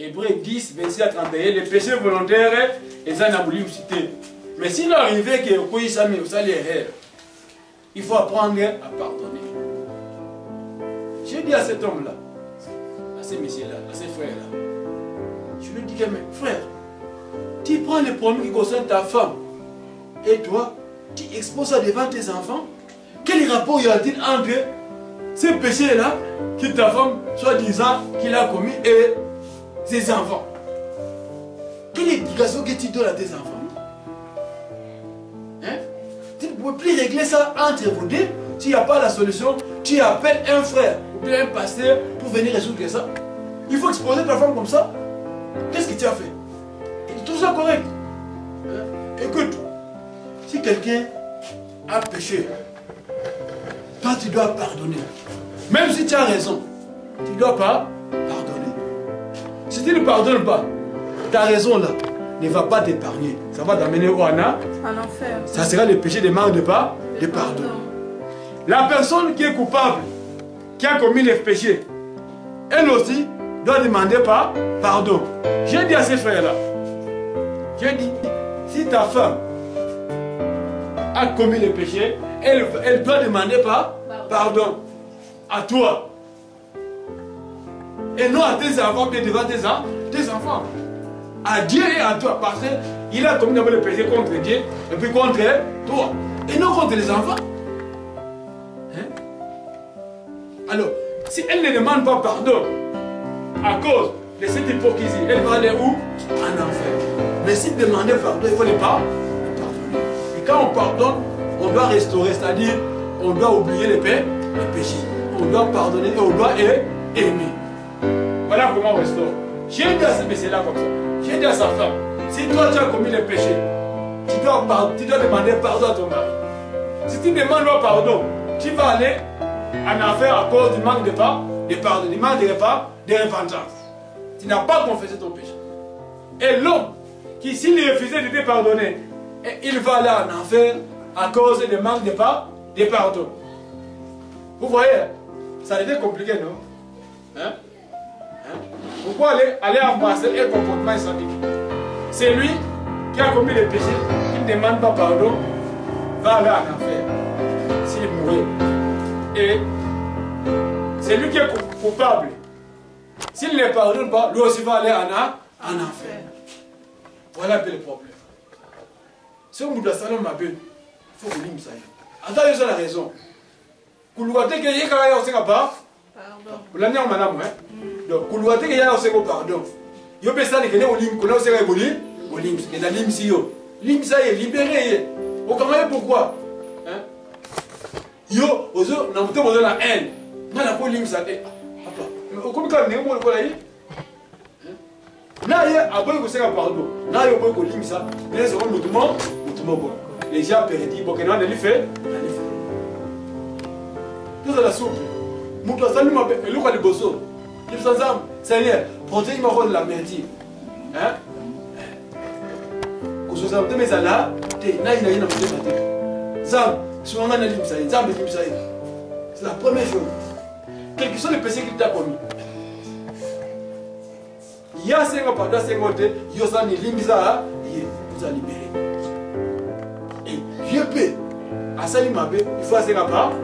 Hébreux 10, 26 à 31, les péchés volontaires, ils en ont voulu citer. Mais s'il arrivait que vous ça l'erreur, il faut apprendre à pardonner. J'ai dit à cet homme-là, à ces messieurs-là, à ces frères-là, je lui dis que, mais frère, tu prends les problèmes qui concernent ta femme et toi, tu exposes ça devant tes enfants. Quel rapport y a-t-il entre ces péchés-là que ta femme, soi-disant, qu'il a commis et ses enfants? Quelle éducation que tu donnes à tes enfants? Hein? Tu ne peux plus régler ça entre vous deux. S'il n'y a pas la solution, tu appelles un frère ou bien un pasteur pour venir résoudre ça. Il faut exposer ta femme comme ça. Qu'est-ce que tu as fait? Tout ça correct. Hein? Écoute, si quelqu'un a péché, toi tu dois pardonner. Même si tu as raison, tu ne dois pas pardonner. Si tu ne pardonnes pas, ta raison là ne va pas t'épargner. Ça va t'amener au Anna. En enfer. Ça sera le péché de manque de pardon. La personne qui est coupable, qui a commis les péchés, elle aussi doit demander pardon. J'ai dit à ces frères-là, j'ai dit, si ta femme a commis les péchés, elle doit demander pardon à toi. Et non à tes enfants, mais devant tes enfants. À Dieu et à toi. Parce qu'il a commis d'abord le péché contre Dieu, et puis contre toi. Et non contre les enfants. Hein? Alors, si elle ne demande pas pardon, à cause de cette hypocrisie, elle va aller où? En enfer. Mais si demander pardon, il faut les pardonner. Et quand on pardonne, on doit restaurer, c'est-à-dire, on doit oublier les péchés. On doit pardonner et on doit aimer. Voilà comment on restaure. J'ai dit à ce monsieur-là comme ça. J'ai dit à sa femme, si toi tu as commis les péchés, tu dois demander pardon à ton mari. Si tu ne demandes pas pardon, tu vas aller en enfer à cause du manque de pardon, du manque de repentance. Tu n'as pas confessé ton péché. Et l'homme, qui s'il refusait de te pardonner, il va aller en enfer à cause du manque de pardon. Vous voyez, ça a été compliqué, non? Hein? Pourquoi aller embrasser un comportement islamique? C'est lui qui a commis le péché, qui ne demande pas pardon, va aller en enfer s'il mourait. Et c'est lui qui est coupable. S'il ne pardonne pas, lui aussi va aller en enfer. Voilà un peu le problème. Si on doit savoir ma belle, il faut que vous ça. Attends, il y a la raison. Vous doit dire qu'il y a un pardon. Vous l'avez dit, madame, hein? Donc, vous doit dire qu'il y a un pardon. Il y a des gens qui ont dit qu'il y a un pardon. Il y a des gens qui est libéré. Vous comprenez pourquoi? Yo, vous avez la haine. Vous avez la haine. Vous comprenez pourquoi? Les gens perdus, bon, que non, on fait. Tout ça la soupe. Moutou ça lui m'appelle. Et l'autre a des bossos. Il fait ça. Seigneur, protège-moi de la merdie. Hein? Quand je suis mais ça là, t'es là, il y a une affaire de tête. Zam, souvent on a dit ça. Zam, dit ça. C'est la première chose. Quels que soient les péchés qu'il t'a commis. Il y a 5 ans, pendant 5 ans, il y a ça, il ça, il vous a libéré. Et Dieu peut. À ça, il faut faire pardon.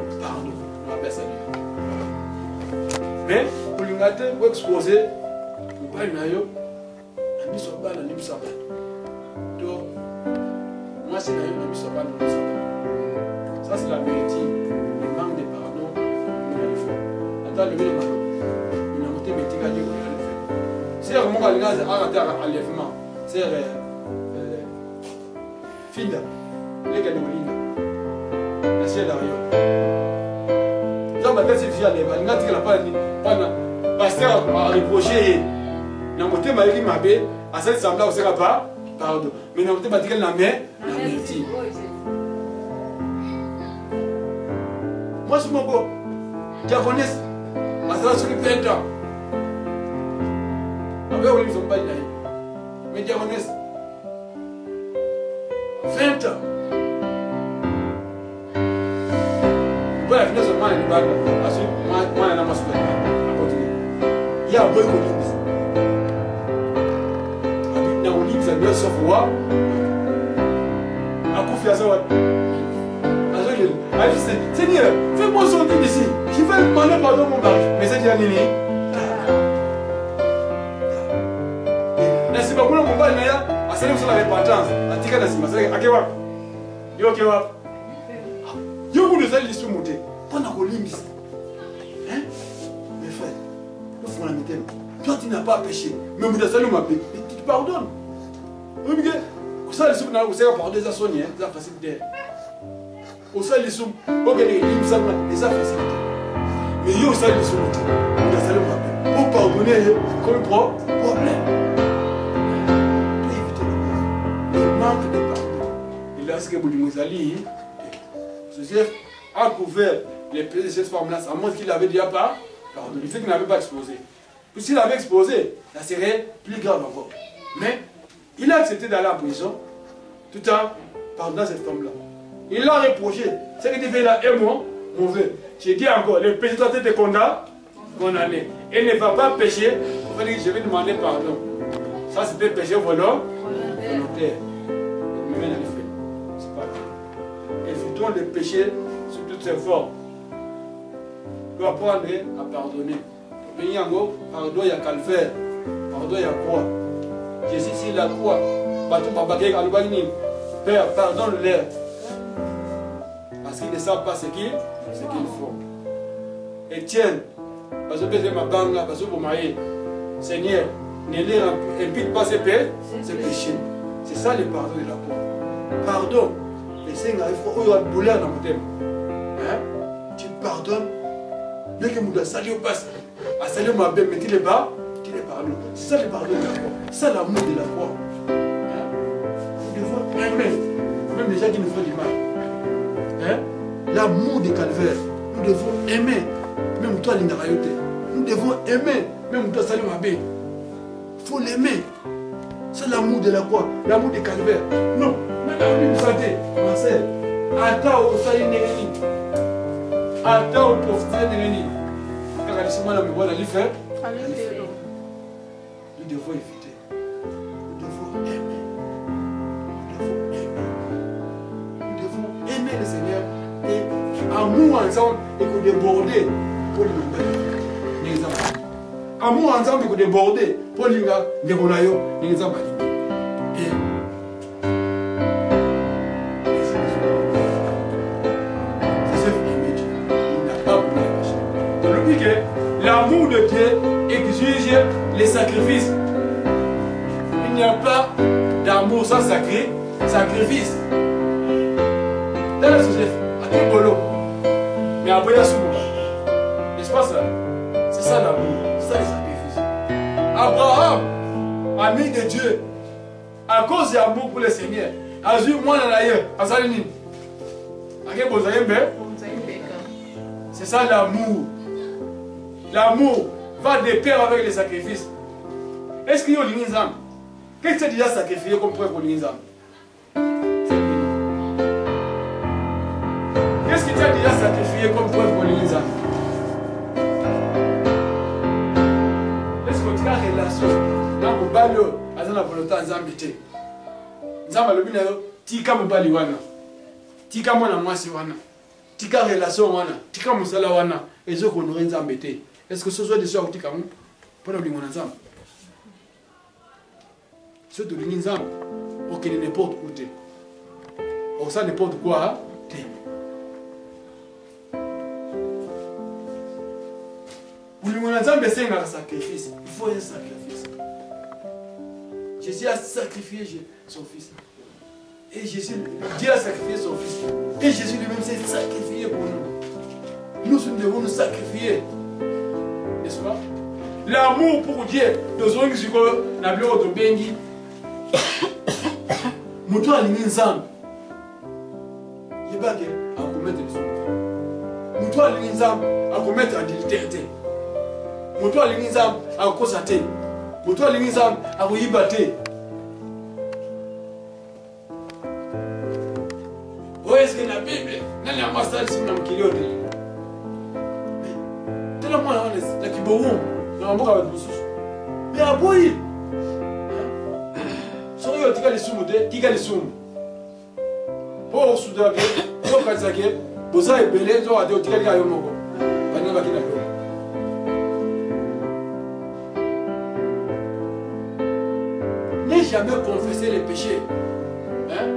Mais pour l'ingate, pour exposer, pour pas une aïe, la mise au bas, la mise au bas. Donc, moi c'est la mise au bas, la mise au bas. Ça c'est la vérité. Le manque de pardon, on a le fait. Attends, le mille de on a monté mes petits gars, on a le fait. C'est vraiment quand les gars arrêtent à l'enlèvement. C'est Finda, les gars de Molinga, la ciel d'Arion. C'est via les balles, il n'a pas dit, pasteur a reproché, il n'a pas dit ma belle, à cette semblable, on ne sera pas, pardon, mais il n'a pas dit qu'elle n'a pas dit. Moi, je suis mon beau, diaconesse, à ça, je suis 20 ans. Avec Olivier, ils ne sont pas dit, mais diaconesse, 20 ans. Voilà, finalement, il y a un peu de ça doit se voir. À coup faire ça, Seigneur, fais-moi sortir d'ici. Je vais demander pardon à mon mari. Mais c'est déjà nini. N'est-ce pas pour le moment, il y a un salut sur la repentance. Un tika d'asima. C'est à quoi? Yo, quoi? Yo, vous devez aller sur monter. Pendant qu'on limite. Hein? Mes frères, nous faisons la méthode. Toi, tu n'as pas péché. Mais vous devez saluer ma paix. Et tu te pardonnes. Oui, mais vous savez, vous savez, pardonner ça sonne, ça facilite. Au sein des sous, ok, les facilité. Mais il y a au sein des sous, on a salué ma paix. Pour pardonner, comme problème. Pour éviter le manque de pardon. Et là, ce que vous dites, Joseph a couvert les péchés de cette femme-là, ça montre qu'il avait déjà pas pardonné. Le fait qu'il n'avait pas exposé. Puis s'il avait exposé, ça serait plus grave encore. Mais il a accepté d'aller en prison tout en pardonnant cette femme-là. Il l'a reproché. Ce que tu fais là est mauvais. J'ai dit encore, le péché doit être condamné. Et ne va pas pécher. On va dire, je vais demander pardon. Ça, c'était péché volontaire. Mais maintenant, il fait. C'est pas grave. Évitons le péché sous toutes ses formes. Il faut apprendre à pardonner. Pardon, il y a calvaire. Pardon, il y a croix. Jésus, s'il la croix. Père, pardonne-leur. Parce qu'ils ne savent pas ce qu'ils font. Étienne, parce que c'est ma banque, parce que vous m'avez. Seigneur, ne les impute pas ses péchés. C'est ça le pardon de la croix. Pardon. Le Seigneur, il faut que tu dans mon thème. Tu pardonnes. Dès que nous saluons au passé, à saluer ma belle, mais tu les pardonnes. C'est ça le pardon de la croix. C'est ça l'amour de la croix. Nous devons aimer. Même les gens qui nous font du mal. L'amour des calvaires. Nous devons aimer. Même toi, l'Indarayote. Nous devons aimer. Même toi, Salim Abbé. Il faut l'aimer. C'est l'amour de la croix. L'amour des calvaires. Non. Maintenant, vous savez, ma sœur. Attends au Salim Néreni. Attends au prophète Néreni. Quand elle dit, moi, la mémoire, elle fait. Nous devons éviter. Nous devons aimer. Aimer le Seigneur et amour ensemble et que déborder pour les exemples. Amour ensemble et que déborder pour les exemples. Et c'est il n'a pas voulu pécher. Donc le but que l'amour de Dieu exige les sacrifices. Il n'y a pas d'amour sans sacrifice. Dans la Joseph, à quel bolo. Mais après, il y a ce moment. N'est-ce pas ça? C'est ça l'amour, c'est ça les sacrifices. Abraham, ami de Dieu, à cause de l'amour pour le Seigneur, a vu moi dans l'ailleurs, à Saline. À quel bolo, c'est ça l'amour. L'amour va de pair avec les sacrifices. Est-ce qu'il y a une âme? Qu'est-ce que tu as déjà sacrifié comme preuve pour l'Inzam? Qu'est-ce que tu as déjà sacrifié comme preuve pour l'Inzam? Est-ce que tu as une relation dans le balio à la volonté Nzambité? Nzamba le binayo, tika mobali wana. Tika mwana mwasi wana. Tika relation wana. Tika musala wana. Ezo konorer Nzambité. Est-ce que ce soit des soeurs qui tika mu? Pour le bingona Nzamba. Ceux de l'Inzam, ok, n'importe où t'es. Or ça n'importe quoi, t'es. Pour l'Inzam, c'est un sacrifice. Il faut un sacrifice. Jésus a sacrifié son fils. Et Jésus, Dieu a sacrifié son fils. Et Jésus lui-même s'est sacrifié pour nous. Nous devons nous sacrifier. N'est-ce pas? L'amour pour Dieu, nous avons dit que nous avons dit Moutou a ligné Nzambe. Il n'y a pas qu'à commettre le souffle. Moutou a ligné Nzambe à commettre l'adultère. Moutou a ligné Nzambe à constater. Moutou a ligné Nzambe à vous y battre. Où est-ce que la Bible n'a pas master sur le kilo? Tellement la kiboum, la mboka va te souffler. Mais à bout, au tika les soumou, tika les soumou. Pour soudain, pour Kazake, vous avez belé, vous avez tika les ayomoko. Vous avez tika les jamais confesser les péchés. Hein?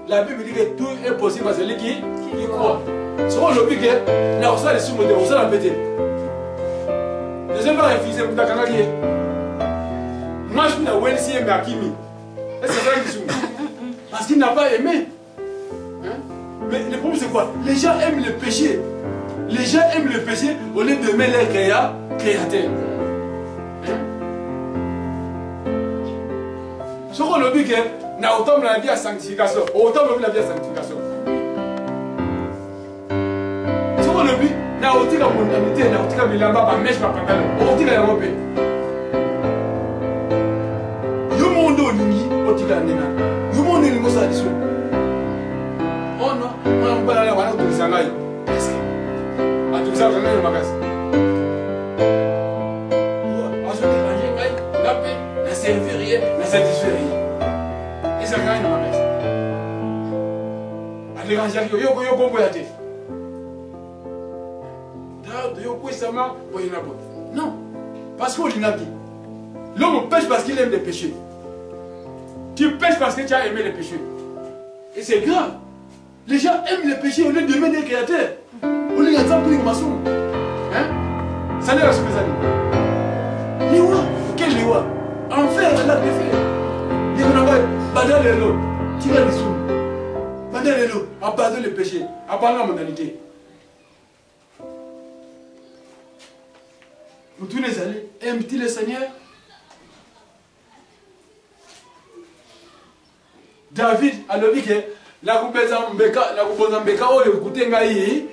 La Bible dit que tout est possible à celui qui croit. Ce qu'on le dit que là, on a les soumoutés, on a la pété. Deuxième fois, refusé pour ta canadienne. Moi, je suis dans Wensi et Makimi. Est-ce que c'est ça qui soumou? Parce qu'il n'a pas aimé. Hein? Mais le problème, c'est quoi? Les gens aiment le péché. Les gens aiment le péché au lieu d'aimer leur créateur. Ce qu'on le dit que n'a autant la vie à sanctification, autant la vie à sanctification. Ce qu'on le dit, n'a autant la mondanité, n'a autant la bilamba, ma mèche, ma pantalon, autant la robe. Yo mondo lingi, autant la nena. Yo mondo lingo sa diso. Oh non, on va aller voir tout ça là. Est-ce que à tout ça, on a le magasin. Servir rien, mais satisfaire rien. Et ça gagne dans ma messe. À l'éranger, yo comprends la tête. Non, parce qu'on l'a dit. L'homme pêche parce qu'il aime les péchés. Tu pêches parce que tu as aimé les péchés. Et c'est grave. Les gens aiment les péchés au lieu d'aimer les créateurs. Au lieu d'entendre les maçons. Hein? Ça n'est pas ce que ça dit. Les rois, quel les rois? Enfer, là, les faits. Il y a un badal de l'eau. Tire les sous. Badal de l'eau. Abandonne les péchés. Abandonne la mondanité. Vous tous les années, aime-t-il le Seigneur? David a dit que la Kumbezambeka, oh, le goûter ngaï,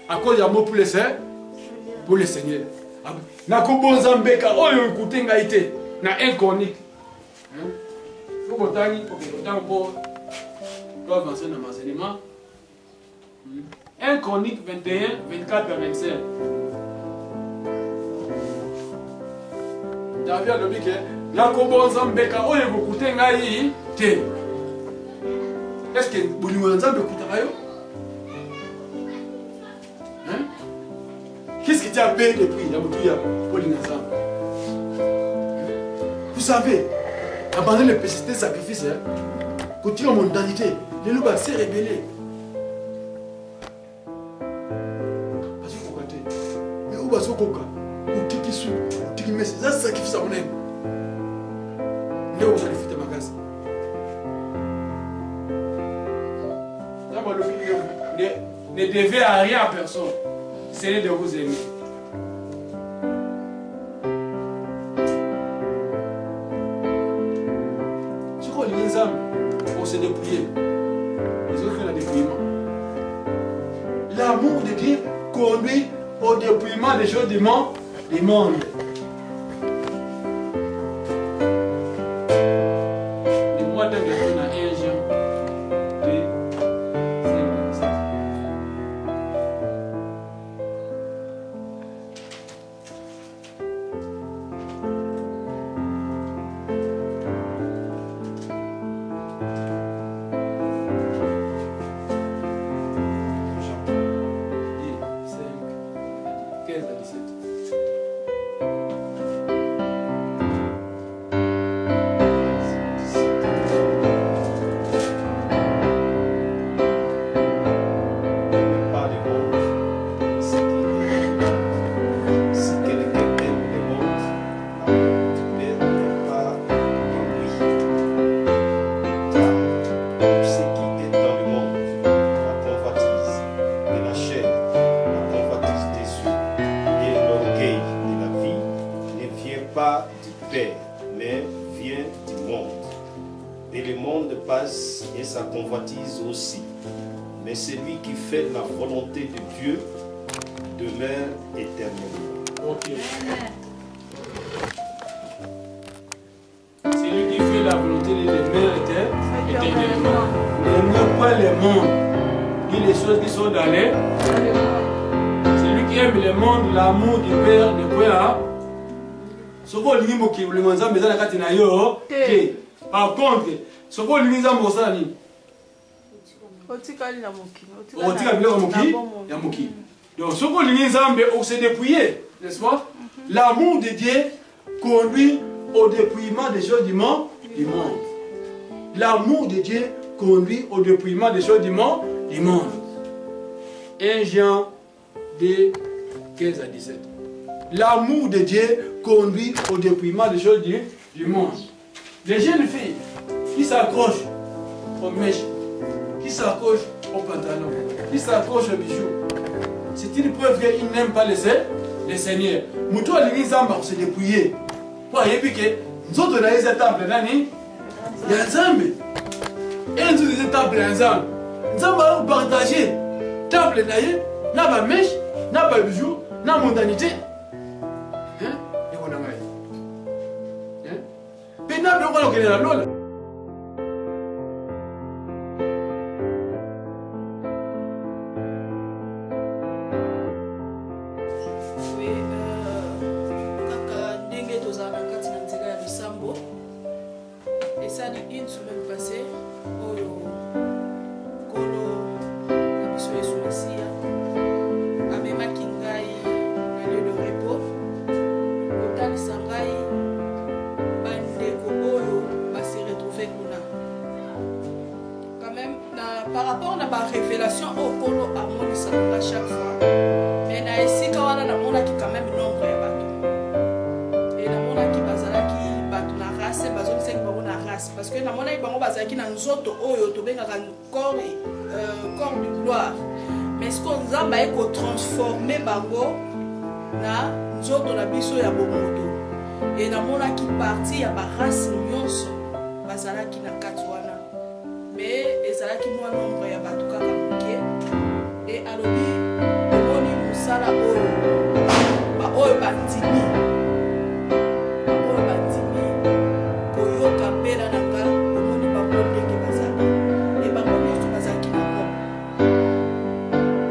à cause d'un mot pour le Seigneur. Pour le Seigneur. La Kumbezambeka, oh, le goûter ngaï, na inconique. Vous botani, pour avancer dans l'enseignement. 1 Chronique 21, 24 à 25. David a dit que la Kumbezambeka, oh, le goûter ngaï, est-ce que vous ne savez pas? Qu'est-ce que tu as payé depuis Vous savez, abandonner le péché, c'était sacrifice. Continuer en mondanité. Les loups s'est rebellé. Parce que vous comptez. Mais où va-t-il coca? Ou qui sou? Ou qui met ça sacrifice à mon aime. Là où vous allez foutre ma casse. Ne devez à rien à personne. C'est de vous aimer. Ce qu'on dit, les âmes, on s'est dépouillé. Les autres, on a dépouillement. L'amour de Dieu conduit au dépouillement des choses du monde. Les mois d'un on a 1 Jean. Aussi. Mais celui qui fait la volonté de Dieu demeure éternellement. Ok. Celui qui fait la volonté de Dieu demeure éternellement. N'aimez pas le monde, ni les choses qui sont dans les. Celui qui aime le monde, l'amour du Père ne peut pas. Ce qu'on lit moki le manza mais na kati na yo. Par contre, ce qu'on lit nzambo ça ni. Otikali na moki. Otikali biloko moki ya moki. Donc ce qu'on lit nzambe on s'est dépouillé, n'est-ce pas? L'amour de Dieu conduit au dépouillement des choses du monde. L'amour de Dieu conduit au dépouillement des choses du monde. 1 Jean 2, 15 à 17. L'amour de Dieu conduit au dépouillement des choses du monde. Les jeunes filles qui s'accrochent aux mèches, qui s'accrochent aux pantalons, qui s'accrochent aux bijoux, c'est une preuve qu'ils n'aiment pas le Seigneur. Moutou a dit Zamba pour se dépouiller. Pour y piquer, nous autres dans les étapes, il y a Zambé. Et nous les étapes, Zambé. Zamba va partager. Table d'ailleurs, n'a pas mèche, n'a pas bijoux, n'a pas mondanité. Hein? Et on a mal. Hein? Mais n'a pas de la loi. Une semaine passée, par rapport à ma révélation au polo à mon à chaque fois, mais na ici quand on a quand même nombre de bateaux et na mona qui bazala qui bateau na race bazon c'est que na race parce que na mona qui bango bazala qui na nzoto oyo to benga corps de gloire mais ce qu'on zamba est ko transformer bango na nzoto na biso ya bomoto et na mona qui parti ya ba race nyonso bazala qui na katwana mais ezalaki mwa nombre ya bato kaka moke e alobi omoni mosala oyo baoyo bandimi koyoka mpela na nga omoni bango ndenge bazali e bango nyonso bazalaki na robe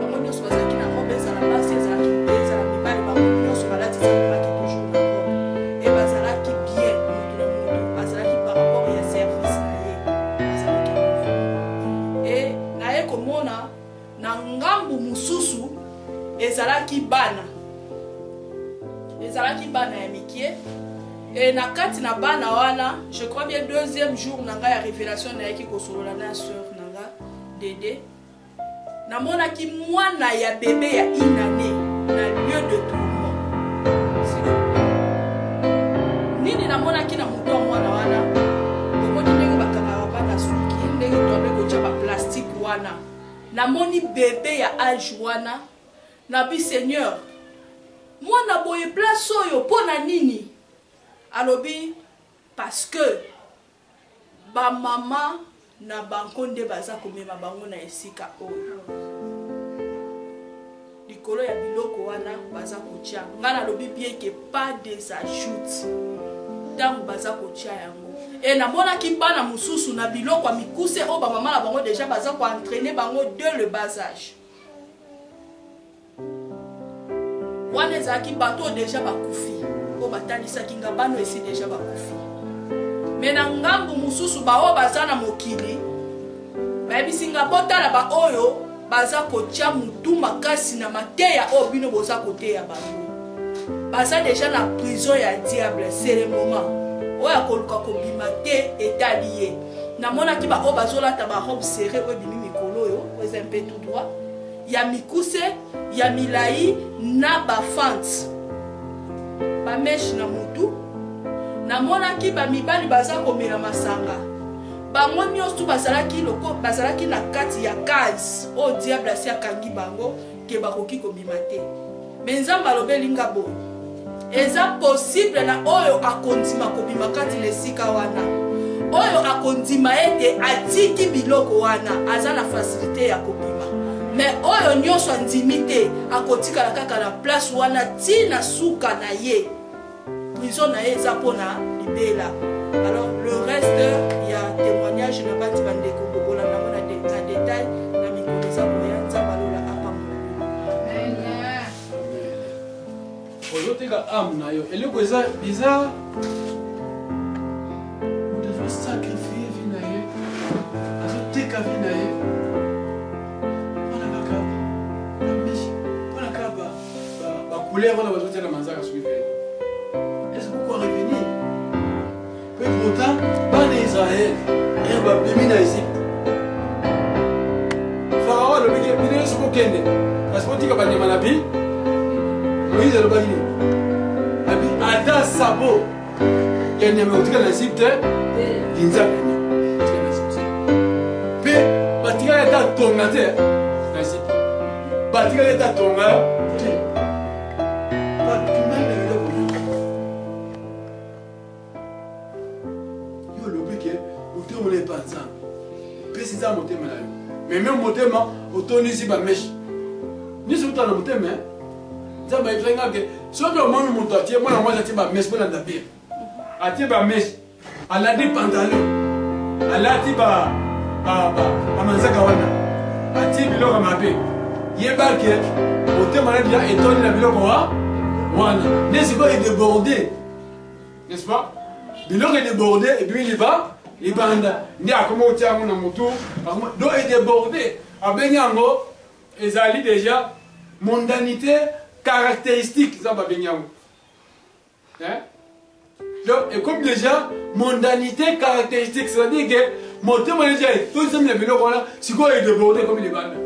bango nyonso bazalaki na robe ezala basi ezalaki mpe ezala mibali bango nyonso balatisamaki toujours na robe e bazalaki bien moto na moto bazalaki par rapport ya service na ye bazalaki naye komona na ngambu mususu ezalaki bana ya mikie et na kati na bana wana je crois bien deuxième jour nanga ya révélation nayaki kosolola na sœur nanga Dédé namonaki mwana ya bébé ya inane na lieu de tourment nini namonaki na moto mwana wana omoni ndenge bakangaka bana suki ndenge toabe kotia baplastique wana namoni bébé ya âge wana nabi Seigneur mwana boye place oyo pona nini alobi parce que ba mama na banko nde baza komema bango na esika oyo likolo ya biloko wana baza kotia nga nalobi bien que pas des ajoutes ntango baza kotia yango et namonaki bana mosusu na biloko ya mikuse oyo bamama na bango déjà baza koentraîner bango dès le bas âge wana ezalaki bato déjà bakufi oyo batalisaki nga bano esi déjà bakufi mais na ngambu mosusu baoyo baza na mokili bayebisi nga botala baoyo baza kotia mutu makasi na mateya oyo bino boza koteya bango baza déjà na prison ya diable c'est le moment oyo akoluka kobima te etali ye namonaki baoyo bazolata barobe serré oyo bimi mikolo oyo eza mpe tout droit ya mikuse ya milai na bafante bameshe na mutu namonaki bamibali baza komela masanga bango nyonso bazalaki na kati ya case oyo diable asi akangi bango ke bakoki kobima te me nzambe alobeli nga boye eza possible na oyo akondima kobima kati na esika wana oyo akondima ete atiki biloko wana aza na facilité ya kobima mais oyo nyonso andimi te akotikala kaka na place wana tina suka na ye prison na ye eza mpona libela. Alors le reste ya témoignage na bati bandeko bobola nango na détail na mikolo eza boya nzambe alola apambola. kaka âme na yo eloko eza moto azosacrifie vi na ye azoteka vi na ye mpona kaka bamishi mpona kaka bacouleur wana bazotiala manzaka soki pene est-ce pourquoi revenir pe pourtant bana israel ere babimi na Égypte farao alobiki bino sokokende kasi botika banyama na bi Moïse alobaki nini abi ata sabo ya nyama otika na Égypte linzaka otika na Égypte mpe batikali ata tonga te na Égypte batikali ata tonga te bakimali na biloko yo olobi ke motema ola epa nzambe mpesi nzambe motema na yo mais même motema otonisi bameshe nyonso otala na motema nzambe ayebisanga ke soki omoni moto atie mwana mwasi atie bameshe mpo na ndabire atie bameshe alati pantalon alati bamanzaka wana atie biloko mabe yebake motema na dia etoni na biloko wana nde sikoyo edéborde n'est-ce pas biloko edéborde ebimi libanda nde akoma otia yango na motu do edéborde abengi yango ezali déjà mondanité caractéristique ça va venir hein donc et comme déjà mondanité caractéristique ça veut dire que monter mon déjà tout ça les biloko là si quoi est débordé comme les bandes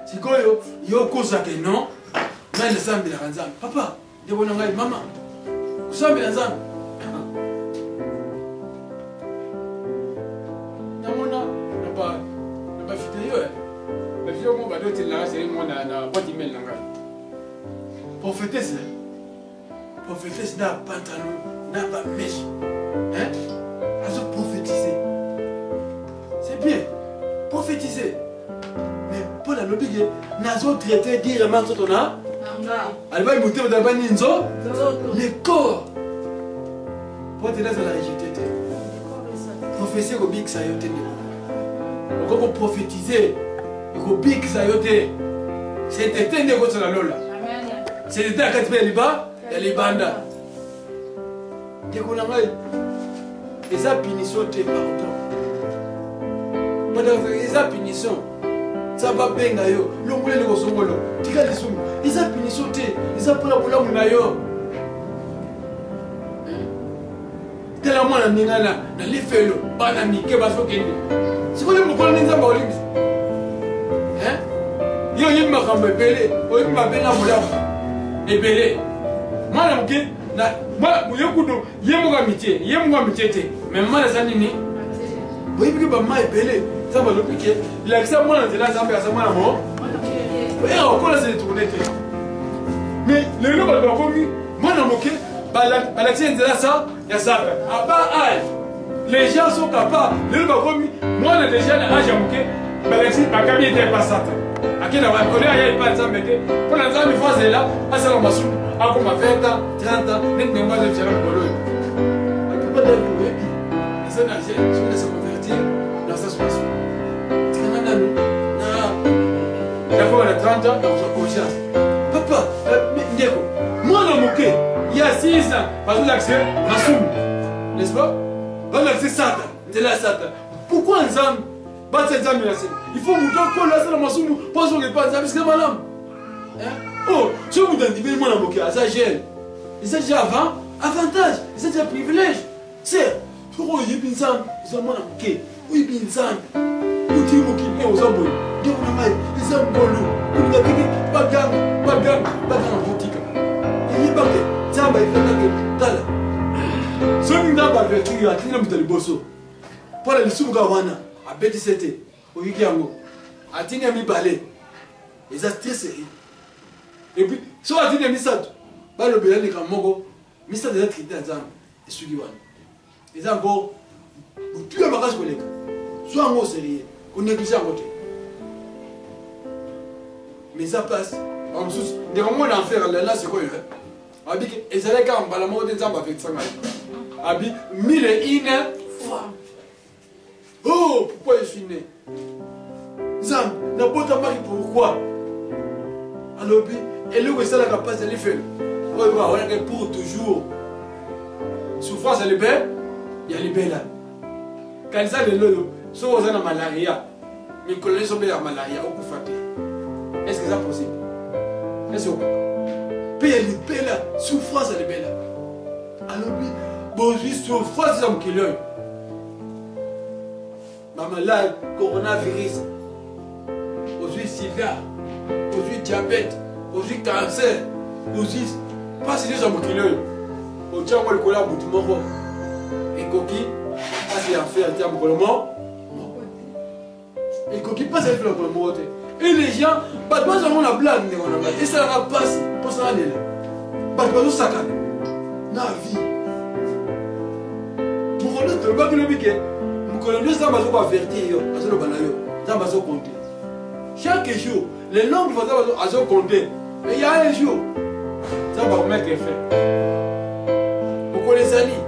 si quoi yo kosa que non mais le sambi la ranzam papa de bona ngai mama sambi la ranzam namona na vidéo la vidéo mo ba dote la c'est moi na boîte email na ngai prophétesse na pantalon na ba mèche hein azo prophétiser c'est bien prophétiser mais pour la lobique nazo traiter directement tout on a alba imuté ba ba ninzo le corps pour te laisser la rejeter prophétie ko big ça yote on peut prophétiser ko big ça yote c'est éteindre ko ça lola c'est l'état quand tu fais liba ya libanda ndeko na ngai eza punition te pardon madame eza punition ça va benga yo longolele ko songolo tika lisumu eza punition te eza pour la bolamu na yo tela mwana ninga na lifelo bana mike bazokende sikoyo mokolo ni nzamba olingi hein yo yimi makambo ebele oyimi mabe na molamu ebele mwana moke na yokudo yemuka mitie te mais mwana eza nini boyibiki bama ebele nzamba alobike ilakisa mwana nzela nzambe asa mwana mo okola sele tourne te mais lelo bato bakomi mwana moke balakisi nzela sa ya saka aba age les gens sont capables lelo bakomi mwana déjà na age ya moke balakisi bakabi ete epa sata akenda bakole aya epa nzambe te mpona nzambe fazela asala masumu akoma 20 ans 30 ans neti nengo azefisala likolo oyo apepa davi oyebi eza na je soki esa convertir na saspaso tikanga nanu nakoka na 30 ans nakozwa conscience papa ndeko mwana moke ya 6 ans bazolakise masumu n'est-ce pas bazolakise sata nzela ya sata pourquoi nzambe batia nzambe na se il faut moto akolo asala masumu mpo azokepa nzambe sika malamu oh si vous avez moi la moquette ça gêne c'est déjà avant avantage c'est déjà privilège c'est pour y binzam ils ont moi la moquette oui binzam ou tu moquette aux abonnés de on a mal les ambolo on a dit bagang en boutique et y bague ça va être là tala so ni ndaba vertir atina mutali bosso pour les subuka wana a beti c'était au yikiango atina mi balé les astuces et puis so atini ya misato balobela leka moko misato eza traité ya nzambe esuki wana eza encore butu ya makasi koleka so yango osérieux konéglige yango te mais eza place bamosusu ndeko moko na enfer lela sikoyo abiki ezalaki kaka mbala moko te nzambe afekisanga abi 1001 fois oh pourquoi je suis né Nzam, n'importe pourquoi. Alors, et le ça la capacité de faire. Pour toujours. Souffrance, elle est belle. Il y a les belles là. Quand ça, le lolo, si vous avez la malaria, mes collègues sont bien la malaria, on peut faire. Est-ce que c'est possible? Est-ce que puis il y a les belles là, souffrance, elle est belle là. Alors, bon, juste souffrance, c'est un kilo. Ma malade, coronavirus, aujourd'hui sida, aujourd'hui diabète, aujourd'hui cancer, aujourd'hui, pas si c'est un kilo. Au tient moi le colère bout du moro. Et coquille, passe à faire un peu le mort. Et coquille passe à faire le mort. Et les gens, pas de moi, la blague. Et ça va passer. Pour ça, aller là. Pas de moi, ça na vie. Mon colère, tu vois que le week-end, mon colère, ça m'a averti. Ça m'a compté. Chaque jour, les nombres vont compter. Mais il y a un jour, ça va remettre effet. Les alliés,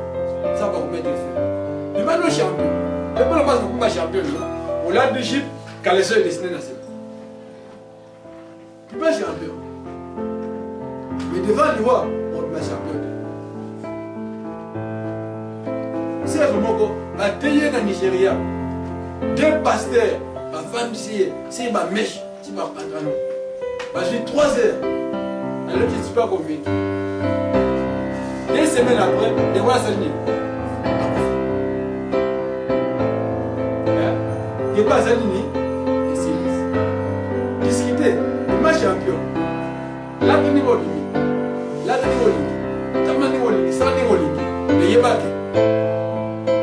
ça va remettre le feu. Mais pas le champion. Mais pas le passe beaucoup de champion. On l'a de Chypre, quand les soeurs dessinées dans cette. Tu pas champion. Mais devant l'Ivoire, on est champion. C'est vraiment quoi? À Téyé dans Nigeria, deux pasteurs, à Vandier, c'est ma mèche, c'est ma pantalon. J'ai 3 heures. Alors je ne suis pas convaincu. 2 semaines après, les voix s'en dit. Il n'y a pas Zanini et Silis. Discuter, le match champion. Là, tu n'es pas limite. Là, tu n'es pas limite. Tu n'es pas limite. Ça n'es pas limite. Mais il y a pas que.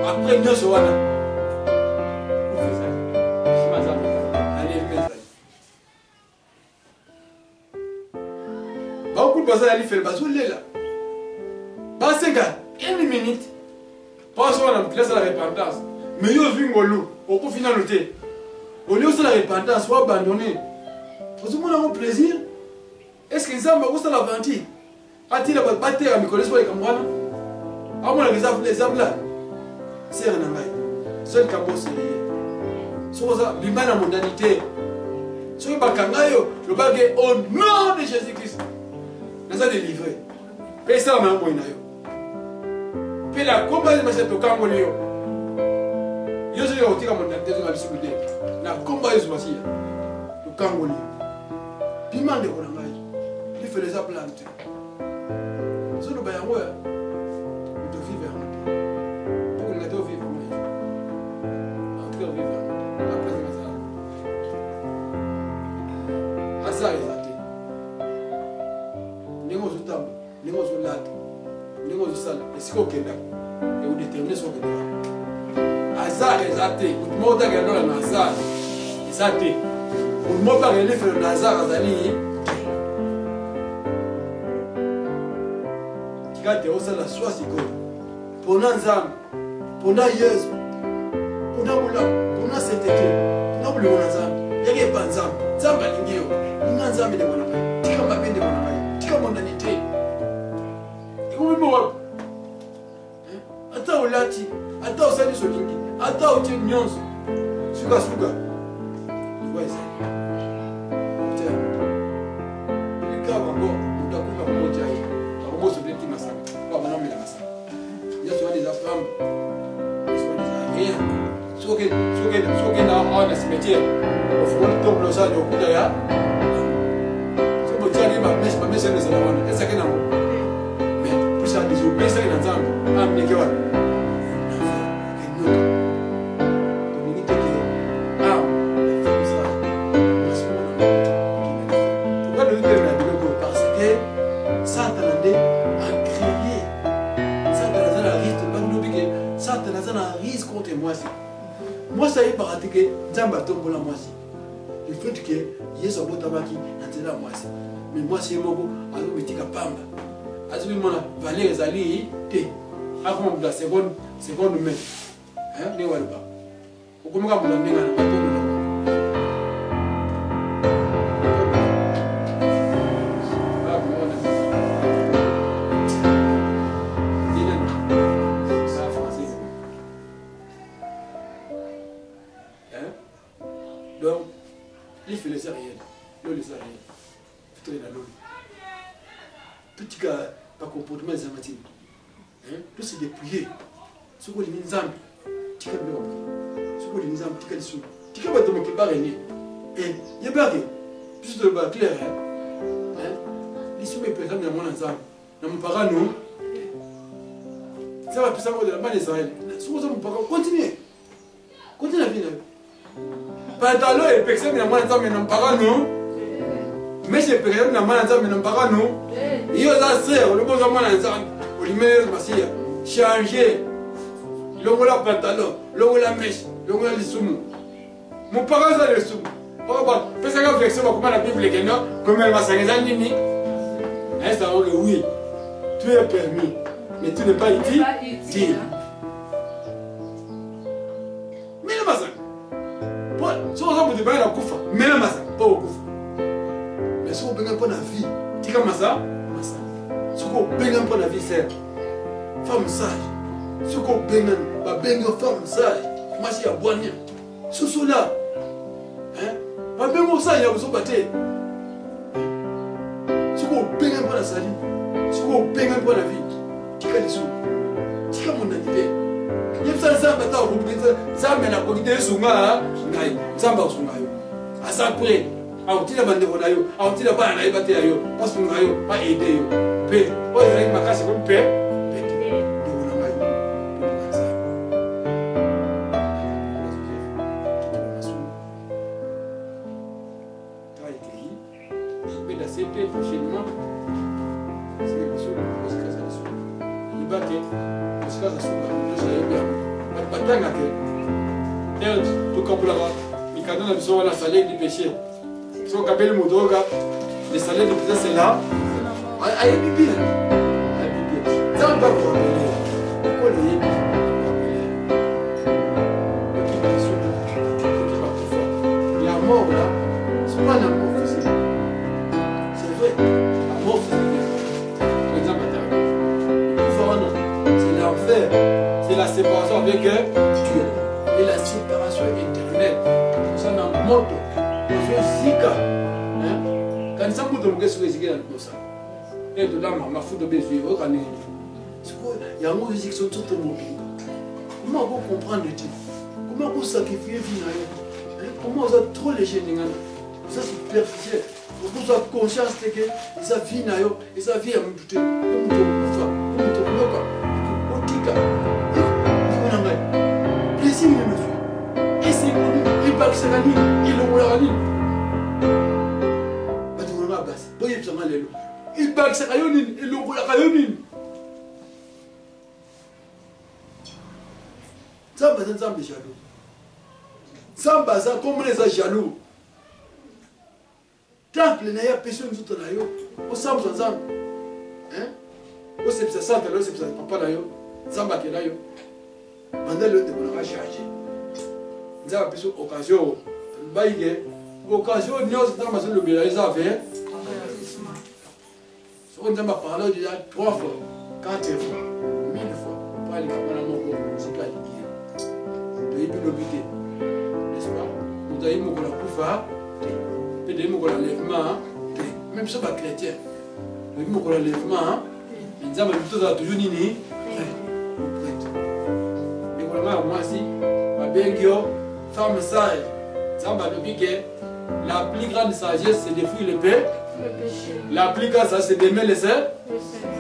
Après, nous sommes là. Vous faites ça. Je m'en sers. Allez, le mettre. Beaucoup de personnes allaient faire le bazou là. Passez gars, 1 minute. Passons à la classe à la repentance. Mais yo vu ngolo, au coup final noté. Au lieu de la repentance, soit abandonné. Vous avez un plaisir. Est-ce que ça m'a gusté la vente? A-t-il pas battu à mes collègues pour les camarades? À mon avis, les hommes là. C'est un anglais. Seul Cabo c'est. Soit ça, l'humain la mondanité. Soit pas kangayo, le baguette au nom de Jésus-Christ. Nous a délivré. Et ça m'a envoyé. Puis la combat de M. Tokambolio. Je suis au tir à mon tête de la discipline. La combat de M. Tokambolio. Piment de Bonamai. Il fait les implantes. C'est le bain, ouais. Il te vivre. Pour que le gâteau vive. En tout cas, vivre. La place de ça. Asa est athée. Négo sur table. Négo sur latte. Négo sur salle. Et c'est quoi qu'il y a? Et vous déterminez ce qu'il y a. Asa est athée. Vous ne m'avez pas gagné dans Asa. C'est athée. Vous ne m'avez pas gagné dans Asa. Azali. Kate osala soit siko pona nzambe pona yesu pona bula pona setete pona bula mona nzambe yake pa nzambe nzambe alingio ina nzambe de mona pai tika mabende mona pai tika mondanité ikumo wapi ata ulati ata osali solingi ata uti nyonso suka suka iwa isa uta ilika wango utakuka mmoja hii wango solingi masaka pas mon homme là. Il y a soit des femmes, soit des rien. Soit que dans un cimetière, au fond de tombe le sang au coup d'ailleurs. C'est pour dire que ma mère c'est les enfants. Est-ce que non? Mais plus ça désobéir ça dans un âme de cœur. Moi, ça y est, pratiqué, Zamba tombe la moitié. Le fait que Yesu Botabaki n'a la moitié. Mais moi, c'est mon goût, alors je suis capable. À ce moment-là, Valérie Zali, t'es. Avant la seconde mai. Hein, ne vois pas. Au comment vous l'amenez à la petit cas, pas comportement des amateurs. Tout c'est de prier. Ce qu'on dit, nous avons, tu as bien compris. Ce qu'on dit, nous avons, tu as dit, tu as pas de mots qui parlent. Et il y a pas de plus de bas clair. Les soumis, par exemple, dans mon ensemble, dans mon parent, nous, ça va plus savoir de la main d'Israël. Si vous avez mon parent, continuez. Continuez la vie. Pantalon et personne dans mon ensemble, mais dans mon parent, nous. Mais c'est personne dans mon ensemble, mais dans mon parent, nous. Il y a un frère, le bon moment ensemble. Changer, l'homme la pantalon, l'homme la mèche, l'homme la soumou. Mon parent a le soumou. Parce que la version, comment la Bible est non, comme elle va s'engager, nini. Elle s'en va oui, tu es permis, mais tu n'es pas utile. Mais le massacre. Si on a besoin de la koufa, mais le massacre, pas au koufa. Mais si on a besoin de la vie, tu as massacre. Si on a besoin de la vie, c'est femme sage. Si on a besoin de femme sage, moi je suis à Boignan. Ce sont là. Pas besoin de ça, il y a besoin de battre. Si on a besoin de la salie, si on a besoin de la vie, tu as des sous. Tu as mon anniversaire. Il y a ça, ça, ça, mais la qualité de son gars, ça va son gars. À ça, après, à outil la bande de Ronayo, à outil la bande de Batayo, parce qu'on a pas aidé. Paix, oh, il y a ma casse comme paix. La salade du péché. Si on appelle le moudroga, les salades du péché c'est là. Aïe bibi. Aïe bibi. Ça on va vous rappeler. Pourquoi le yébi? La mort là, c'est pas la mort physique. C'est vrai. La mort physique. Par exemple, c'est l'enfer. C'est la séparation avec Dieu. Et la séparation éternelle. Moto, zika, quand ça vous donne quelque chose qui est dans ça, et de là ma fout de bézouille, au canet. Il y a un mot qui sont tout mobile. Comment vous comprendre Dieu? Comment vous sacrifier vie? Comment vous êtes trop léger? Ça c'est superficiel. Vous avez conscience que ça vie et ça vie à me douter. Plaisir, et c'est il va que ça gagne, il le gagne. On va bas. Boy, il va que ça gagne, il le gagne. Ça va être un jaloux. Ça va être comme les jaloux. Tant que les naïfs personne tout en aïe, on s'en va ensemble. Hein? On s'est fait ça, on s'est fait ça, papa d'ailleurs. Ça va que d'ailleurs. Pendant le temps, on va charger. Nous avons une occasion. Occasion, nous avons le mélange avec. On a parlé déjà 3 fois, 4 fois, 1000 fois. Pour aller à mon c'est pas lié. De l'hôpital. N'est-ce pas? Nous avons la koufa, nous avons l'enlèvement, même si ce n'est pas chrétien. Nous avons l'enlèvement, nous avons toujours nini. Mais moi aussi, femme sage, la plus grande sagesse c'est de fuir le péché. La plus grande sagesse c'est d'aimer les sœurs.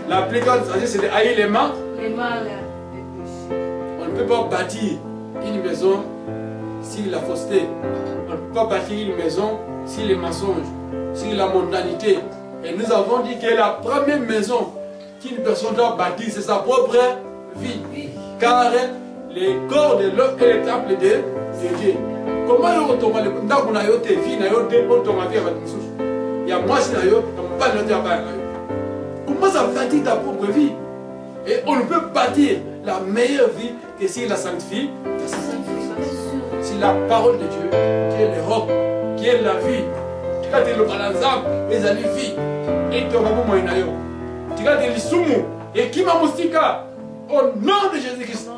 La plus grande sagesse c'est d'haïr les mains. On ne peut pas bâtir une maison sur la fausseté. On ne peut pas bâtir une maison sur les mensonges, sur la mondanité. Et nous avons dit que la première maison qu'une personne doit bâtir c'est sa propre vie. Car les corps de l'homme et les temples de Dieu. Comment on tombe le temps qu'on a eu tes filles, on tombe avec nous. Il y a moi si on ne pas notre travail. Comment ça bâtit ta propre vie? Et on ne peut bâtir la meilleure vie que si la sanctifie. Si la parole de Dieu, qui est le roc, qui est la vie. Tu as le balanzam, les vie. Et tu as un moyen. Tu as des soumous. Et qui m'a moustika au nom de Jésus-Christ.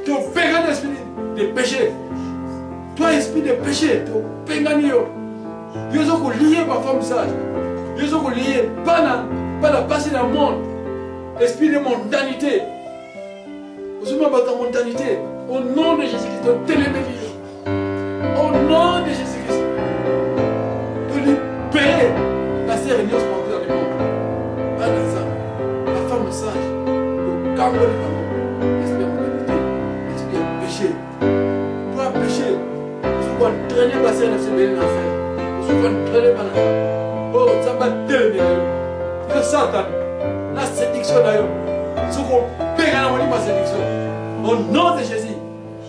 Tu pégas l'esprit de péché. Toi, esprit de péché, tu pégas. Ils ont lié ma femme sage. Ils ont lié banane. Pas la passer dans le monde. L'esprit de mondanité. Vous avez la mondanité. Au nom de Jésus-Christ, de télémédier. Au nom de Jésus-Christ. De libérer la sérénité spontanée dans le monde. La femme sage. Le camp de l'amour. L'esprit de mondanité. L'esprit de péché. Pour un péché, vous pouvez entraîner la sérénité dans l'enfer. Vous pouvez entraîner par l'enfer. Oh, ça va télémédier. Le Satan. La séduction d'ailleurs. Ce qu'on perd à la séduction. Au nom de Jésus.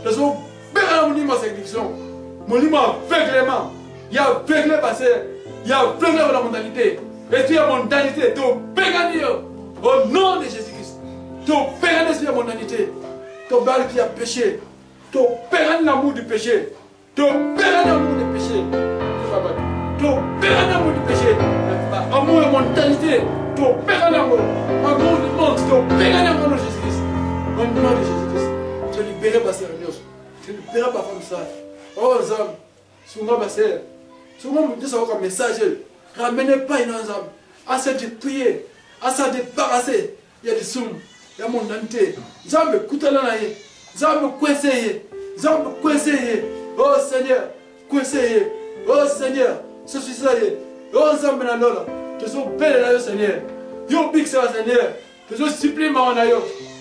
Ce qu'on perd à la séduction. Mon livre aveuglément. Il y a aveuglé passé. Il y a aveuglé la mondanité. Et tu as mondanité. Tu as au nom de Jésus-Christ. Tu as sur la mondanité. Tu as péché. Tu as l'amour du péché. Tu as l'amour du péché. Tu as l'amour du péché. Amour et mondanité. Tu opères l'amour. Amour du monde. Tu opères l'amour de Jésus-Christ. Au nom de Jésus-Christ. Tu es libéré par Seigneur. Tu es libéré par femme sage. Oh, les hommes. Souvent, ma sœur. Souvent, vous dites un message. Ramenez pas une âme. À se prier. À se débarrasser. Il y a des sommes. Il y a mon entier. Zambe, écoutez là. Zambe, coincé. Zambe, coincé. Oh Seigneur. Coincé. Oh Seigneur. Ce suis ça. Oh Zambe, Nanola. Je suis belle là, Seigneur. Yo, big Seigneur. Je suis supplément là.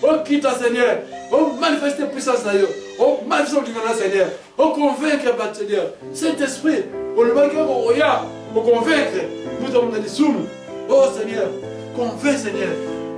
Oh, quitte Seigneur. Oh, manifeste puissance là. Oh, manifeste du Seigneur. Oh, convaincre, Seigneur. Saint-Esprit, on le voit qu'on regarde. Pour convaincre. Nous sommes dans des sous. Oh, Seigneur. Convainc, Seigneur.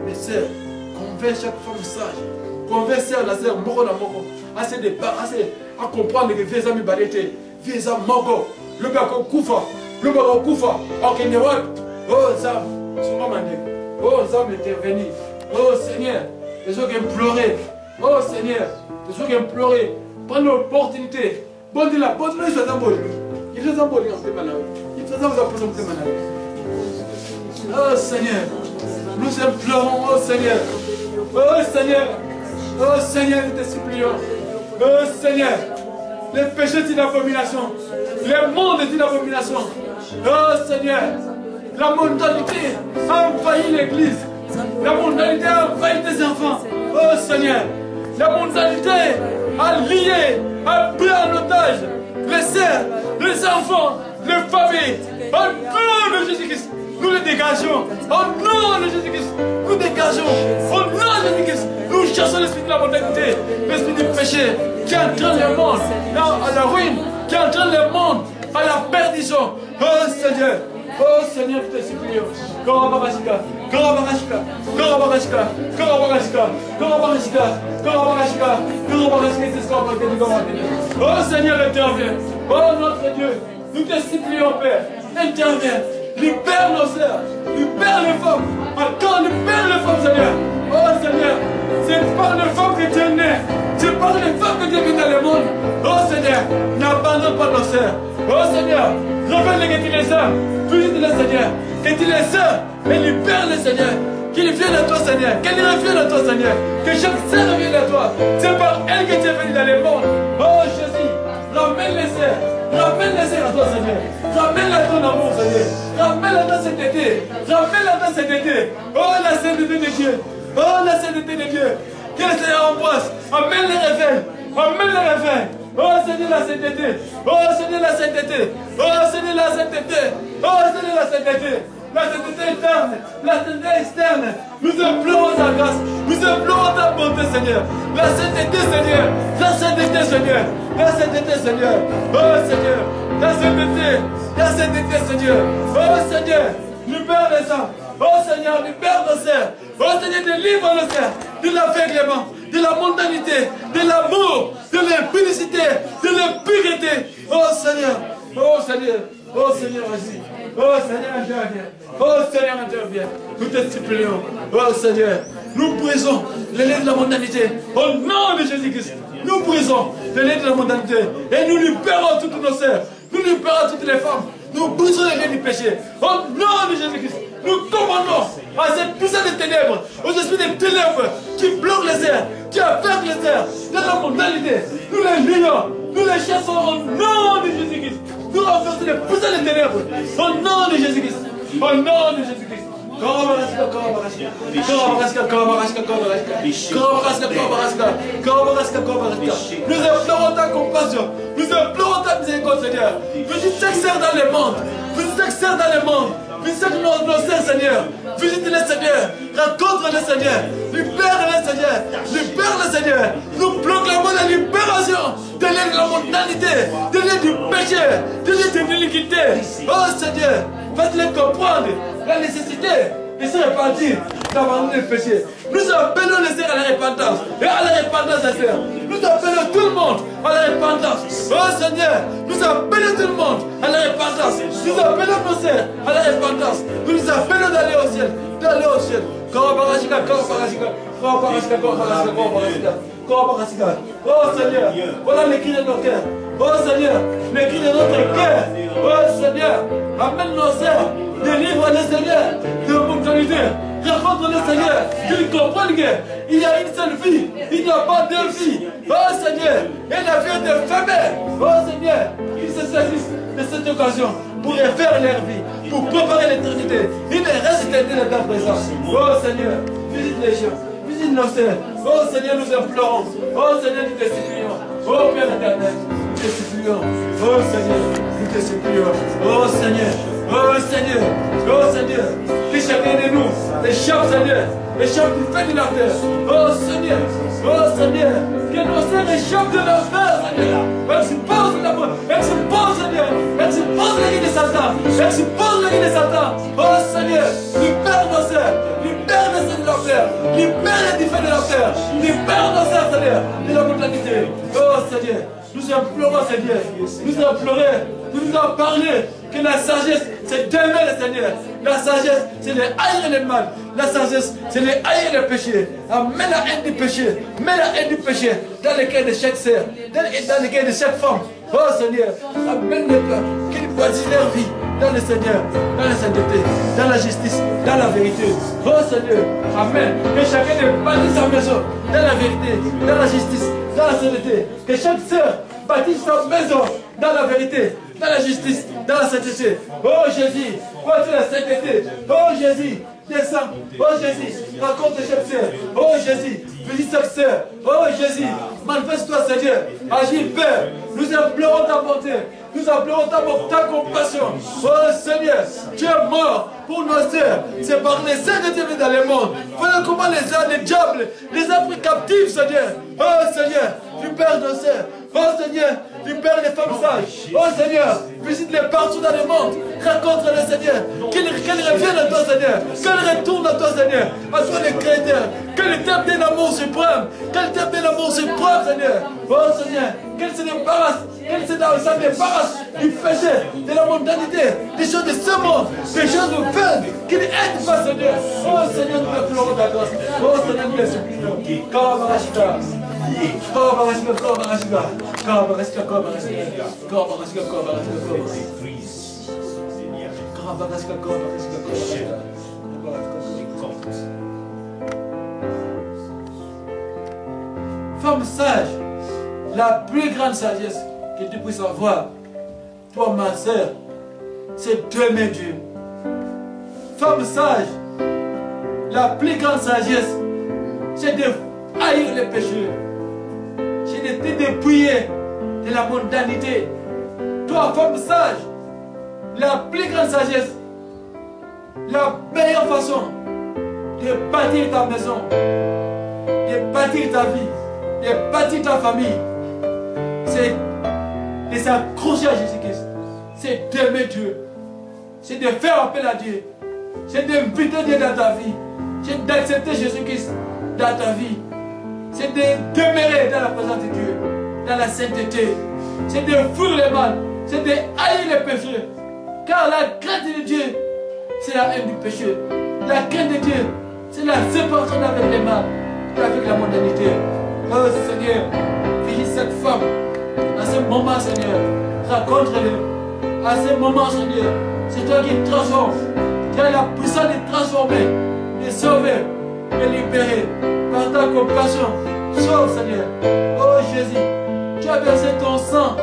Mes sœurs, convainc chaque femme sage. Convainc sœur, la sœur, moko na moko. À se débarrasser, à comprendre que vieux amis balete. Vieux amis moko. Le bako koufa. Le bako koufa. Ok, ne voit. Oh, Zam. Souvent, mandé. Oh, Zam, intervenir. Oh, Seigneur. Les gens qui imploraient. Oh, Seigneur. Les gens qui imploraient. Prends l'opportunité. Bon, dis la bonne nuit, je t'embole. Il est embole, il est malade. Il est embole, il est malade. Oh, Seigneur. Nous implorons, oh Seigneur. Oh Seigneur. Oh Seigneur, nous te supplions. Oh Seigneur. Les péchés sont une abomination. Le monde est une abomination. Oh Seigneur. La mondanité a envahi l'église. La mondanité a envahi tes enfants. Oh Seigneur. La mondanité a lié, a pris en otage les sœurs, les enfants, les familles. Au nom de Jésus-Christ, nous les dégageons. Au nom de Jésus-Christ, nous dégageons. Au nom de Jésus-Christ, nous chassons l'esprit de la mondanité, l'esprit du péché qui entraîne le monde à la ruine, qui entraîne le monde à la perdition. Oh Seigneur. Oh Seigneur, je te supplie. Korabagashika, Korabagashika, Korabagashika, Korabagashika, Korabagashika, Korabagashika, Korabagashika. Oh Seigneur, interviens. Oh notre Dieu, nous te supplions, Père. Interviens. Libère nos sœurs. Libère les femmes. Encore libère les femmes, Seigneur. Oh Seigneur, c'est par les femmes que Dieu naît. C'est par les femmes que Dieu vient dans le monde. Oh Seigneur, n'abandonne pas nos sœurs. Oh Seigneur, révèle que tu les aimes. Prie-les, Seigneur. Que tu les aimes et libère-les, Seigneur. Qu'ils viennent à toi, Seigneur. Qu'ils reviennent à toi, Seigneur. Que chaque sœur revienne à toi. C'est par elle que tu es venu dans le monde. Oh Jésus, ramène les sœurs. Ramène les sœurs à toi, Seigneur. Ramène-la à ton amour, Seigneur. Ramène-la dans cet été. Ramène-la dans cet été. Oh, la sainteté de Dieu. Oh, la sainteté de Dieu. Que le Seigneur embrasse. Amène les réveils. Amène les réveils. Oh, Seigneur, la sainteté. Oh, Seigneur, la sainteté. Oh, Seigneur, la sainteté. Oh, Seigneur, la sainteté. La sainteté interne. La sainteté externe. Nous implorons ta grâce. Nous implorons ta bonté, Seigneur. La sainteté, Seigneur. La sainteté, Seigneur. La sainteté, Seigneur. Oh, Seigneur. La sainteté. La sainteté, Seigneur. Oh, Seigneur. Libère les âmes. Oh, Seigneur, libère nos sœurs. Oh, Seigneur, délivre nos sœurs de l'aveuglement, de la mondanité, de l'amour, de l'impudicité, de l'impureté. Oh, Seigneur. Oh, Seigneur. Oh, Seigneur, vas-y. Oh, Seigneur, interviens. Oh, Seigneur, interviens. Nous te supplions. Oh, Seigneur. Nous brisons les liens de la mondanité. Au nom de Jésus-Christ. Nous brisons les liens de la mondanité. Et nous libérons toutes nos sœurs. Nous libérons toutes les femmes. Nous brisons les liens du péché. Au nom de Jésus-Christ. Nous commandons à cette puissance des ténèbres, aux esprits des ténèbres qui bloquent les airs, qui aveuglent les airs, dans la mondanité. Nous les lions, nous les chassons au nom de Jésus-Christ. Nous renversons les puissances des ténèbres au nom de Jésus-Christ. Au nom de Jésus-Christ. Nous implorons ta compassion. Nous implorons ta miséricorde, Seigneur. Visite chaque sœur dans le monde. Visite chaque sœur dans le monde. Visite nos sœurs, Seigneur. Visite-les, Seigneur. Rencontre-les, Seigneur. Libère-les, Seigneur. Libère-les, Seigneur. Nous proclamons la libération de l'aide de la mondanité, de l'aide du péché, de l'aide de l'iniquité. Oh Seigneur, faites-les comprendre la nécessité de se repentir d'abandonner le péché. Nous appelons les sœurs à la repentance et à la repentance des sœurs. Nous appelons tout le monde à la repentance. Oh Seigneur, nous appelons tout le monde à la repentance. Nous appelons nos sœurs à la repentance. Nous les appelons d'aller au ciel. D'aller au ciel. Oh Seigneur, voilà les cris de nos cœurs. Oh Seigneur, les cris de notre cœur. Oh Seigneur, amène nos sœurs. Délivre-les, Seigneur, de l'opportunité. Rencontre-les, Seigneur, qu'ils comprennent qu'il y a une seule vie. Il n'y a pas deux vies. Oh Seigneur, et la vie est éphémère. Oh Seigneur, qu'ils se saisissent de cette occasion pour refaire leur vie, pour préparer l'éternité. Il ne reste éternel dans ta présence. Oh Seigneur, visite les gens, visite nos sœurs. Oh Seigneur, nous implorons. Oh Seigneur, nous te supplions. Oh Père éternel, nous te supplions. Oh Seigneur, nous te supplions. Oh Seigneur, oh Seigneur, oh Seigneur, que chacun de nous échappe, Seigneur, échappe du fait de la terre. Oh Seigneur, que nos sœurs échappent de l'enfer, Seigneur. Expose la mort, expose, Seigneur, expose la vie de Satan, expose la vie de Satan. Oh Seigneur, libère nos sœurs, libère nos sœurs de l'enfer, libère les défaites de l'enfer, libère nos sœurs, Seigneur, de la mondanité. Oh Seigneur, nous implorons, Seigneur, nous implorons, nous nous en parler. Que la sagesse, c'est d'aimer le Seigneur. La sagesse, c'est de haïr le mal. La sagesse, c'est de haïr le péché. Mets la haine du péché. Mets la haine du péché dans le cœur de chaque sœur, dans le cœur de chaque femme. Oh Seigneur, amène-les qu'ils bâtissent leur vie dans le Seigneur, dans la sainteté, dans la justice, dans la vérité. Oh Seigneur, amen. Que chacun bâtisse sa maison dans la vérité, dans la justice, dans la sainteté. Que chaque sœur bâtisse sa maison dans la vérité, dans la justice, dans la sainteté. Oh Jésus, voici la sainteté. Oh Jésus, descends. Oh Jésus, raconte chaque sœur. Oh Jésus, visite chaque sœur. Oh Jésus, manifeste-toi, Seigneur. Agis, Père. Nous implorons ta bonté. Nous implorons ta compassion. Oh Seigneur, tu es mort pour nos sœurs. C'est par les sœurs que tu es venu dans le monde. Voilà comment les diables les a pris captifs, Seigneur. Oh Seigneur, libère nos sœurs. Oh Seigneur, libère les femmes sages. Oh Seigneur, visite-les partout dans le monde. Rencontre-les, Seigneur. Qu'elles reviennent à toi, Seigneur. Qu'elles retournent à toi, Seigneur. À toi, les chrétiens. Qu'elles t'aiment d'un amour suprême. Qu'elles t'aiment d'un amour suprême, Seigneur. Oh Seigneur, qu'elles se débarrassent. Qu'elles se débarrassent du péché, de la mondanité, des choses de ce monde, des choses de vaines qui n'aident pas, Seigneur. Oh Seigneur, nous implorons ta grâce. Oh Seigneur, nous les supplions. Kabarashika. Kabarashika, Kabarashika. Kabarashika, Kabarashika. Kabarashika, Kabarashika. Femme sage, la plus grande sagesse que tu puisses avoir, toi ma soeur, c'est d'aimer Dieu. Femme sage, la plus grande sagesse, c'est de haïr les péchés, c'est de te dépouiller de la mondanité. Toi, femme sage, la plus grande sagesse, la meilleure façon de bâtir ta maison, de bâtir ta vie, de bâtir ta famille, c'est de s'accrocher à Jésus-Christ, c'est d'aimer Dieu, c'est de faire appel à Dieu, c'est d'inviter Dieu dans ta vie, c'est d'accepter Jésus-Christ dans ta vie, c'est de demeurer dans la présence de Dieu, dans la sainteté, c'est de fuir le mal, c'est de haïr le péché, car la crainte de Dieu, c'est la haine du péché, la crainte de Dieu, c'est la séparation avec le mal, avec la mondanité. Oh Seigneur, visite cette femme. À ce moment, Seigneur, rencontre-le. À ce moment, Seigneur, c'est toi qui transformes. Tu as la puissance de transformer, de sauver, de libérer. Par ta compassion, sauve, Seigneur. Oh Jésus, tu as versé ton sang.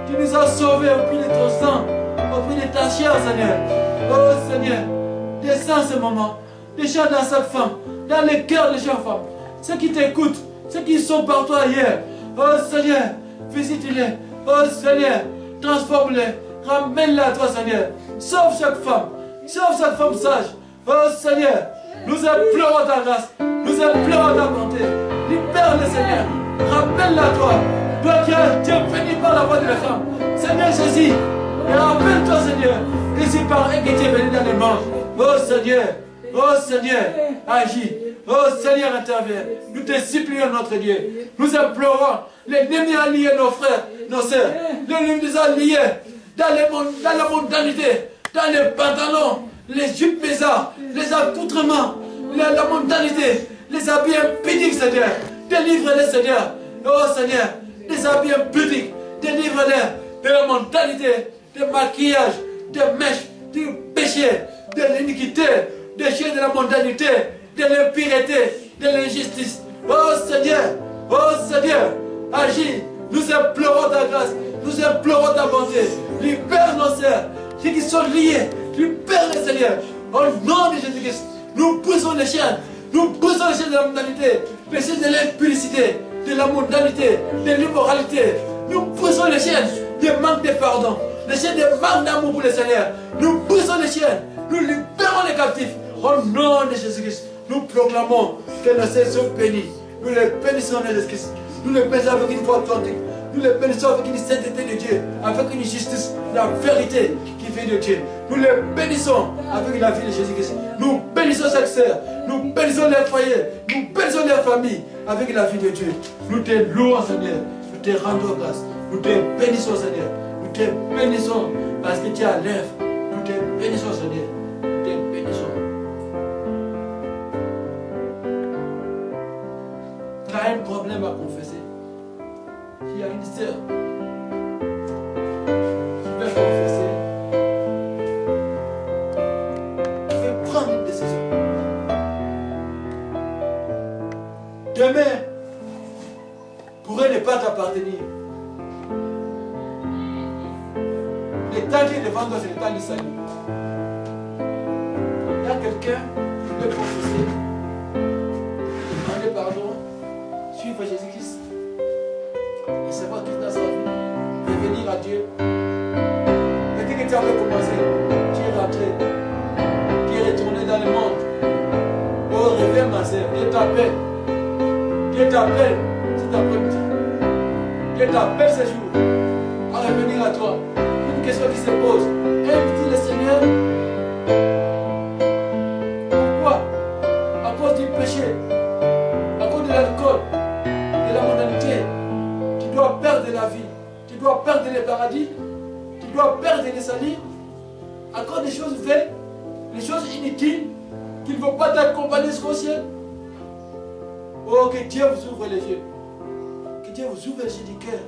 Tu nous as sauvés au prix de ton sang, au prix de ta chair, Seigneur. Oh Seigneur, descends ce moment. déjà dans cette femme, dans les cœurs de chaque femme. Ceux qui t'écoutent, ceux qui sont partout ailleurs. Oh Seigneur, visite-les. Oh Seigneur, transforme-les. Ramène-les à toi, Seigneur. Sauve chaque femme sage. Oh Seigneur, nous implorons ta grâce, nous implorons ta bonté. Libère-les, Seigneur. Ramène-les à toi. Toi qui es béni par la voix de la femme. Seigneur Jésus, et rappelle-toi, Seigneur, que c'est par eux que tu es venu dans le monde. Oh Seigneur, agis. Oh Seigneur, interviens. Nous te supplions, notre Dieu. Nous implorons. L'ennemi a lié nos frères, nos sœurs. L'ennemi nous a liés dans la mondanité, dans les pantalons, les jupes bizarres, les accoutrements, la mondanité, les habits impudiques, Seigneur. Délivre-les, Seigneur. Oh Seigneur, les habits impudiques. Délivre-les de la mondanité, du maquillage, des mèches, du péché, de l'iniquité, des choses de la mondanité, de l'impureté, de l'injustice. Oh Seigneur, agis. Nous implorons ta grâce, nous implorons ta bonté. Libère nos sœurs, ceux qui sont liés, libère les Seigneur. Au nom de Jésus-Christ, nous brisons les chaînes, de la mondanité, les chaînes de l'impudicité, de la mondanité, de l'immoralité. Nous brisons les chaînes de manque de pardon, les chaînes de manque d'amour pour le Seigneur. Nous brisons les chaînes, nous libérons les captifs. Au nom de Jésus-Christ, nous proclamons que nos sœurs sont bénies. Nous les bénissons en Jésus-Christ. Nous les bénissons avec une foi authentique. Nous les bénissons avec une sainteté de Dieu, avec une justice, la vérité qui vient de Dieu. Nous les bénissons avec la vie de Jésus-Christ. Nous bénissons chaque sœur. Nous bénissons les foyers. Nous bénissons les familles avec la vie de Dieu. Nous te louons, Seigneur. Nous te rendons grâce. Nous te bénissons, Seigneur. Nous te bénissons parce que tu es à l'œuvre. Nous te bénissons, Seigneur. Nous te bénissons. Tu as un problème à confesser. Il y a une sœur qui veut confesser. Tu veux prendre une décision. Demain pourrait ne pas t'appartenir. Le temps qui est devant toi, c'est le temps du salut. Il y a quelqu'un qui veut confesser, demander pardon, suivre Jésus-Christ. Et savoir tout dans sa vie, revenir à Dieu. Et dès que tu avais commencé, tu es rentré, tu es retourné dans le monde. Oh, réveille ma sœur, Dieu t'appelle. Dieu t'appelle cet après-midi. Dieu t'appelle ce jour à revenir à toi. Une question qui se pose. Aime-tu le Seigneur? Pourquoi? À cause du péché, à cause de l'alcool, de la mondanité. Tu dois perdre la vie, tu dois perdre le paradis, tu dois perdre les salis, à cause des choses vaines, les choses inutiles, qui ne vont pas t'accompagner jusqu'au ciel. Oh, que Dieu vous ouvre les yeux, que Dieu vous ouvre les yeux du cœur,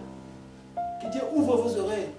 que Dieu ouvre vos oreilles,